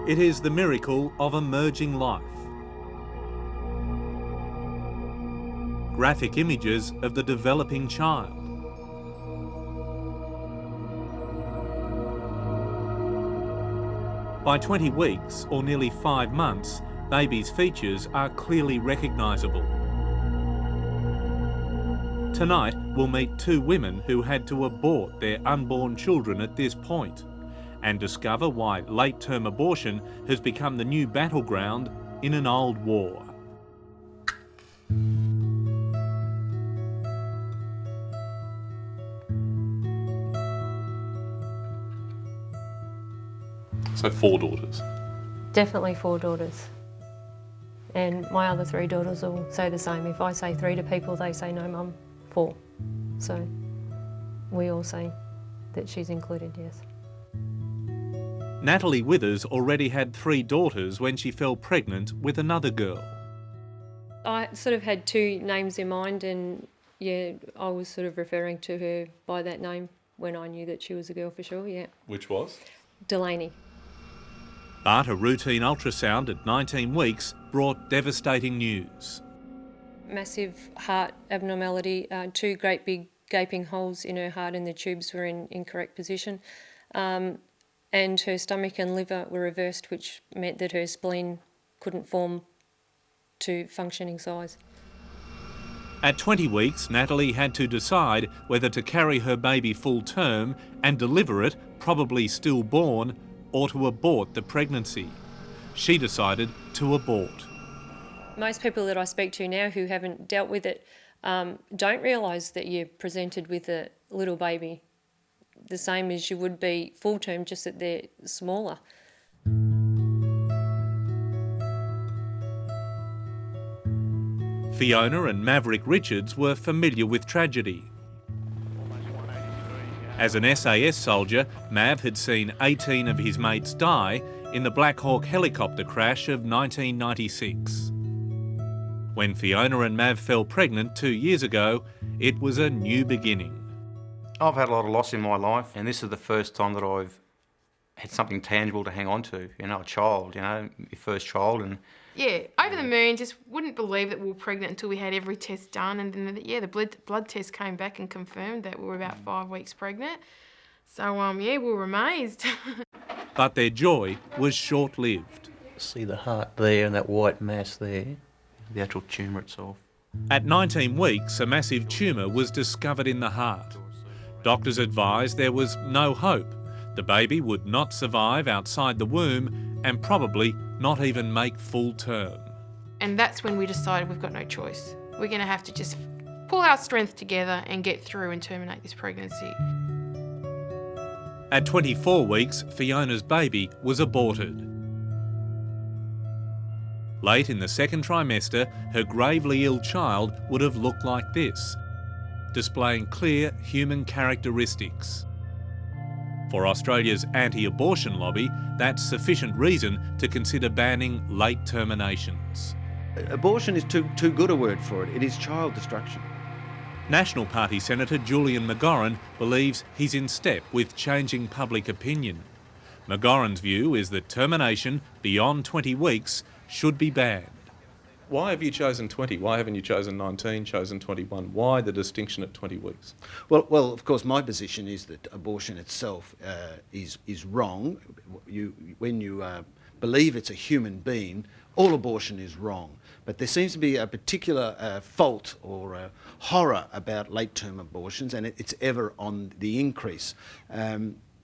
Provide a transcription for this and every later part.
It is the miracle of emerging life. Graphic images of the developing child. By 20 weeks, or nearly 5 months, baby's features are clearly recognisable. Tonight, we'll meet 2 women who had to abort their unborn children at this point and discover why late-term abortion has become the new battleground in an old war. So 4 daughters? Definitely 4 daughters. And my other 3 daughters will say the same. If I say 3 to people, they say, no, Mum, 4. So we all say that she's included, yes. Natalie Withers already had 3 daughters when she fell pregnant with another girl. I sort of had 2 names in mind, and yeah, I was sort of referring to her by that name when I knew that she was a girl for sure, yeah. Which was? Delaney. But a routine ultrasound at 19 weeks brought devastating news. Massive heart abnormality, 2 great big gaping holes in her heart, and the tubes were in incorrect position. And her stomach and liver were reversed, which meant that her spleen couldn't form to functioning size. At 20 weeks, Natalie had to decide whether to carry her baby full term and deliver it, probably stillborn, or to abort the pregnancy. She decided to abort. Most people that I speak to now who haven't dealt with it don't realise that you're presented with a little baby the same as you would be full term, just that they're smaller. Fiona and Maverick Richards were familiar with tragedy. As an SAS soldier, Mav had seen 18 of his mates die in the Black Hawk helicopter crash of 1996. When Fiona and Mav fell pregnant 2 years ago, it was a new beginning. I've had a lot of loss in my life, and this is the first time that I've had something tangible to hang on to, you know, a child, you know, your first child. And yeah, over the moon, just wouldn't believe that we were pregnant until we had every test done, and then, yeah, the blood test came back and confirmed that we were about 5 weeks pregnant. So, yeah, we were amazed. But their joy was short-lived. see the heart there and that white mass there, the actual tumour itself. At 19 weeks, a massive tumour was discovered in the heart. Doctors advised there was no hope. The baby would not survive outside the womb and probably not even make full term. And that's when we decided we've got no choice. We're going to have to just pull our strength together and get through and terminate this pregnancy. At 24 weeks, Fiona's baby was aborted. Late in the second trimester, her gravely ill child would have looked like this, displaying clear human characteristics. For Australia's anti-abortion lobby, that's sufficient reason to consider banning late terminations. Abortion is too good a word for it. It is child destruction. National Party Senator Julian McGorran believes he's in step with changing public opinion. McGorran's view is that termination beyond 20 weeks should be banned. Why have you chosen 20? Why haven't you chosen 19, chosen 21? Why the distinction at 20 weeks? Well, of course, my position is that abortion itself is wrong. When you believe it's a human being, all abortion is wrong. But there seems to be a particular fault or horror about late-term abortions, and it's ever on the increase.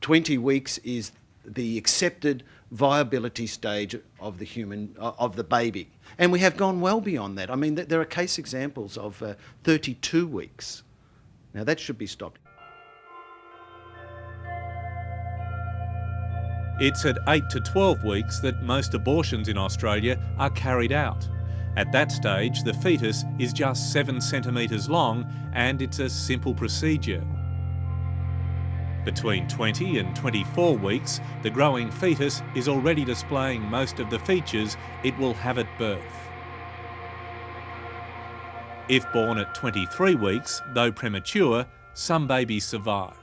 20 weeks is the accepted viability stage of the baby. And we have gone well beyond that. I mean, there are case examples of 32 weeks. Now, that should be stopped. It's at 8 to 12 weeks that most abortions in Australia are carried out. At that stage, the fetus is just 7 centimetres long and it's a simple procedure. Between 20 and 24 weeks, the growing fetus is already displaying most of the features it will have at birth. If born at 23 weeks, though premature, some babies survive.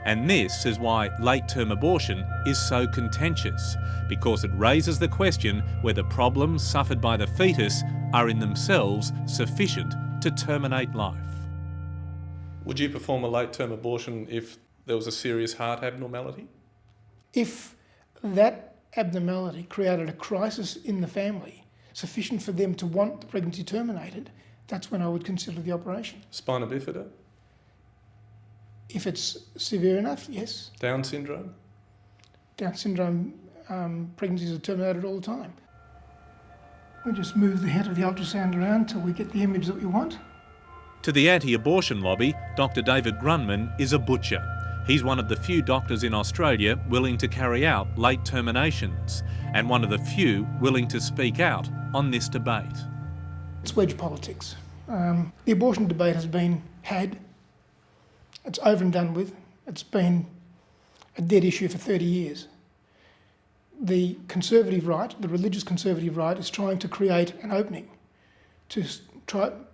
And this is why late-term abortion is so contentious, because it raises the question whether problems suffered by the fetus are in themselves sufficient to terminate life. Would you perform a late-term abortion if there was a serious heart abnormality? If that abnormality created a crisis in the family sufficient for them to want the pregnancy terminated, that's when I would consider the operation. Spina bifida? If it's severe enough, yes. Down syndrome? Down syndrome pregnancies are terminated all the time. We just move the head of the ultrasound around till we get the image that we want. To the anti-abortion lobby, Dr. David Grunman is a butcher. He's one of the few doctors in Australia willing to carry out late terminations, and one of the few willing to speak out on this debate. It's wedge politics. The abortion debate has been had. It's over and done with. It's been a dead issue for 30 years. The conservative right, the religious conservative right, is trying to create an opening to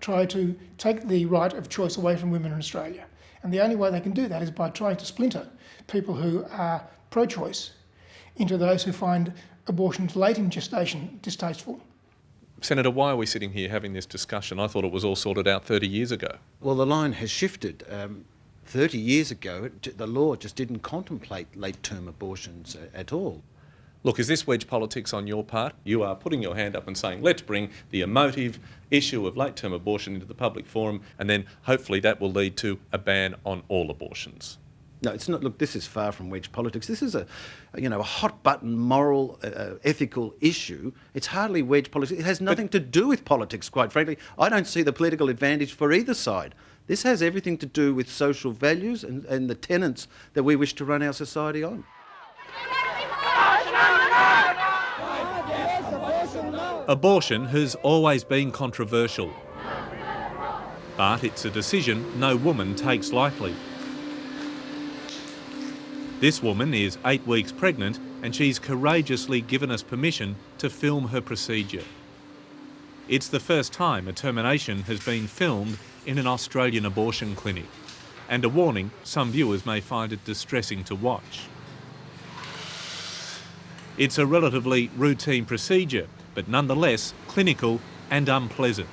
try to take the right of choice away from women in Australia. And the only way they can do that is by trying to splinter people who are pro-choice into those who find abortions late in gestation distasteful. Senator, why are we sitting here having this discussion? I thought it was all sorted out 30 years ago. Well, the line has shifted. 30 years ago, the law just didn't contemplate late-term abortions at all. Look, is this wedge politics on your part? You are putting your hand up and saying, let's bring the emotive issue of late-term abortion into the public forum, and then hopefully that will lead to a ban on all abortions. No, it's not. Look, this is far from wedge politics. This is a hot-button moral, ethical issue. It's hardly wedge politics. It has nothing to do with politics, quite frankly. I don't see the political advantage for either side. This has everything to do with social values and the tenets that we wish to run our society on. Abortion has always been controversial, but it's a decision no woman takes lightly. This woman is 8 weeks pregnant and she's courageously given us permission to film her procedure. It's the first time a termination has been filmed in an Australian abortion clinic, and a warning, some viewers may find it distressing to watch. It's a relatively routine procedure, but nonetheless clinical and unpleasant.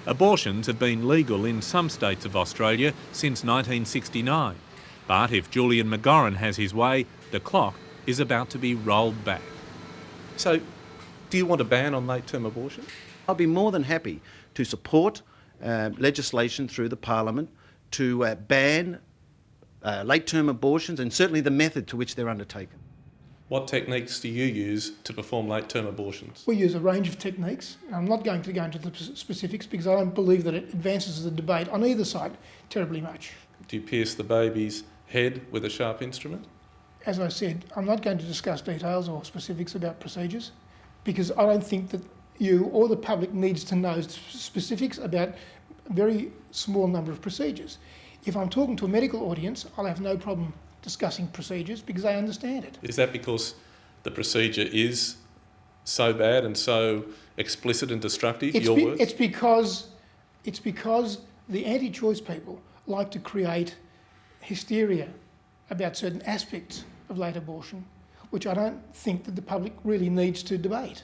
Abortions have been legal in some states of Australia since 1969, but if Julian McGorran has his way, the clock is about to be rolled back. So, do you want a ban on late-term abortion? I'll be more than happy to support legislation through the Parliament to ban late-term abortions, and certainly the method to which they're undertaken. What techniques do you use to perform late-term abortions? We use a range of techniques. I'm not going to go into the specifics because I don't believe that it advances the debate on either side terribly much. Do you pierce the baby's head with a sharp instrument? As I said, I'm not going to discuss details or specifics about procedures because I don't think that you or the public needs to know specifics about a very small number of procedures. If I'm talking to a medical audience, I'll have no problem discussing procedures because they understand it. Is that because the procedure is so bad and so explicit and destructive, your words? It's because the anti-choice people like to create hysteria about certain aspects of late abortion, which I don't think that the public really needs to debate.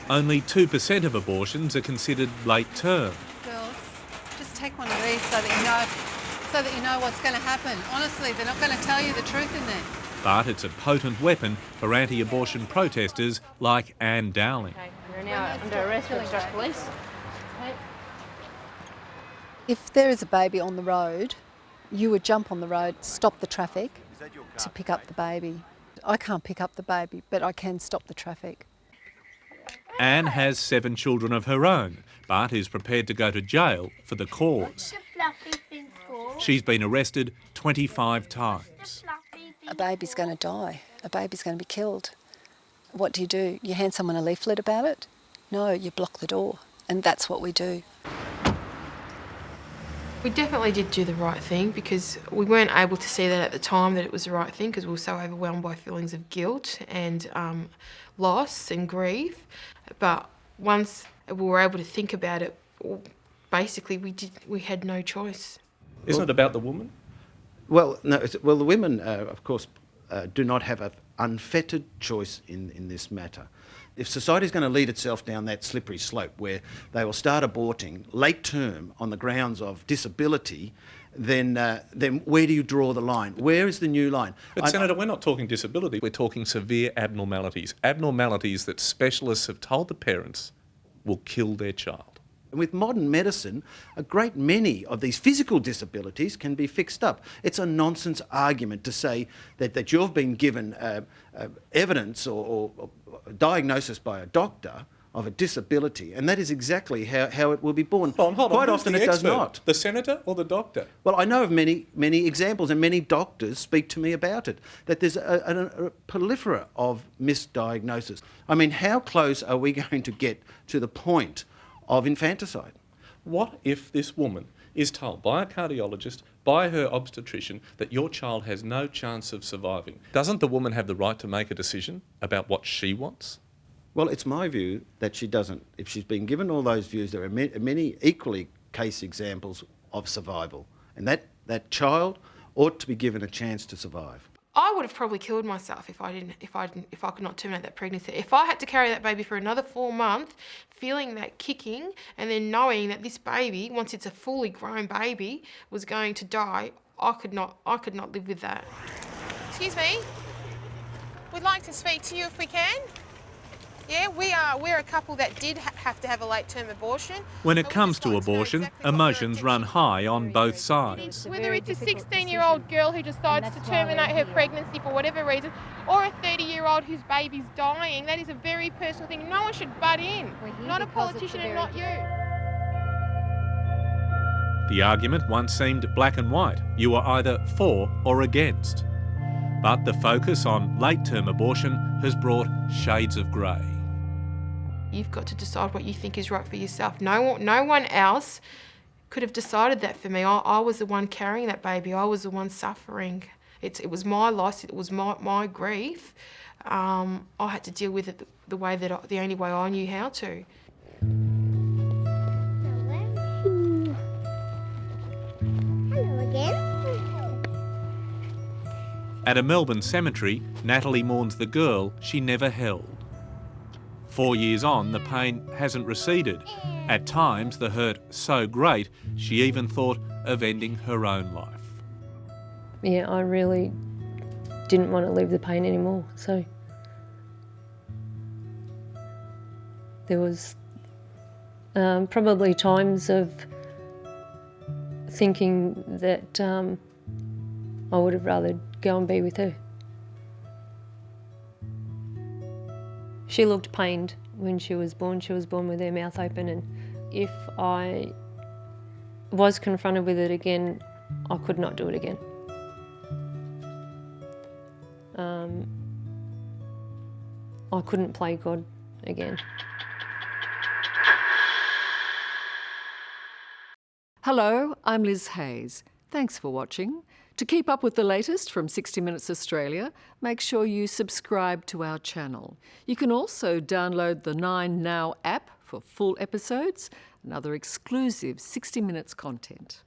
Only 2% of abortions are considered late term. Girls, just take one of these so that you know what's going to happen. Honestly, they're not going to tell you the truth in there. But it's a potent weapon for anti-abortion protesters like Anne Dowling. Okay, we're now under arrest for obstruct police. Okay. If there is a baby on the road, you would jump on the road, stop the traffic to pick up the baby. I can't pick up the baby, but I can stop the traffic. Anne has 7 children of her own, but is prepared to go to jail for the cause. She's been arrested 25 times. A baby's going to die. A baby's going to be killed. What do? You hand someone a leaflet about it? No, you block the door. And that's what we do. We definitely did do the right thing because we weren't able to see that at the time that it was the right thing because we were so overwhelmed by feelings of guilt and loss and grief. But once we were able to think about it, basically we had no choice. Isn't it about the woman? Well, no. Well, the women, of course, do not have an unfettered choice in this matter. If society is going to lead itself down that slippery slope where they will start aborting late term on the grounds of disability, then where do you draw the line? Where is the new line? But Senator, we're not talking disability, we're talking severe abnormalities. Abnormalities that specialists have told the parents will kill their child. And with modern medicine, a great many of these physical disabilities can be fixed up. It's a nonsense argument to say that you've been given evidence or diagnosis by a doctor of a disability, and that is exactly how it will be born. Hold on. Quite Who's often the it does expert? not. The senator or the doctor? Well, I know of many examples, and many doctors speak to me about it, that there's a proliferate of misdiagnosis. I mean, how close are we going to get to the point of infanticide? What if this woman is told by a cardiologist, by her obstetrician, that your child has no chance of surviving? Doesn't the woman have the right to make a decision about what she wants? Well, it's my view that she doesn't. If she's been given all those views, there are many equally case examples of survival, and that child ought to be given a chance to survive. I would have probably killed myself if I could not terminate that pregnancy. If I had to carry that baby for another 4 months, feeling that kicking, and then knowing that this baby, once it's a fully grown baby, was going to die, I could not live with that. Excuse me. We'd like to speak to you if we can. Yeah, we're a couple that did have to have a late-term abortion. When it comes to abortion, emotions run high on both sides. Whether it's a 16-year-old girl who decides to terminate her pregnancy for whatever reason, or a 30-year-old whose baby's dying, that is a very personal thing. No one should butt in. Not a politician and not you. The argument once seemed black and white. You were either for or against. But the focus on late-term abortion has brought shades of grey. You've got to decide what you think is right for yourself. No one else could have decided that for me. I was the one carrying that baby. I was the one suffering. It was my loss. It was my grief. I had to deal with it the only way I knew how to. Hello again. At a Melbourne cemetery, Natalie mourns the girl she never held. 4 years on, the pain hasn't receded. At times, the hurt so great, she even thought of ending her own life. Yeah, I really didn't want to live the pain anymore, so there was probably times of thinking that I would have rather go and be with her. She looked pained when she was born. She was born with her mouth open, and if I was confronted with it again, I could not do it again. I couldn't play God again. Hello, I'm Liz Hayes. Thanks for watching. To keep up with the latest from 60 Minutes Australia, make sure you subscribe to our channel. You can also download the 9 Now app for full episodes and other exclusive 60 Minutes content.